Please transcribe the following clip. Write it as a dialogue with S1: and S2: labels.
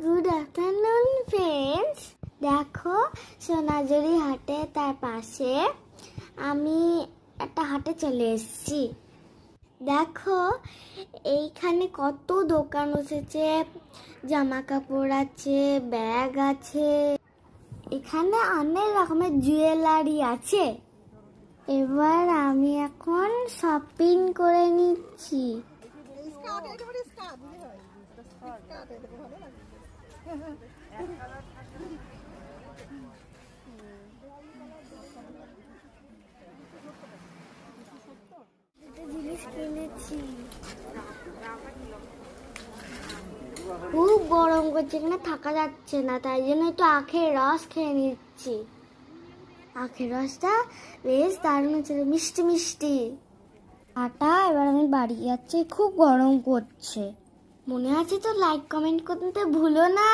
S1: Good afternoon friends. দেখো, সোনাঝুরি হাটে তার পাশে আমি একটা হাটে চলে এসেছি। দেখো এইখানে কত দোকান বসেছে, জামা কাপড় আছে, ব্যাগ আছে, এখানে অনেক রকমের জুয়েলারি আছে। এবার আমি এখন শপিং করে নিচ্ছি। জিনিস কিনেছি। খুব গরম করছে, এখানে থাকা যাচ্ছে না, তাই জন্য একটু আখের রস খেয়ে নিচ্ছি। আখের রসটা বেশ দারুণ হচ্ছে, মিষ্টি মিষ্টি। এবার আমি বাড়ি যাচ্ছি, খুব গরম করছে। মনে আছে তো, লাইক কমেন্ট করতে ভুলো না।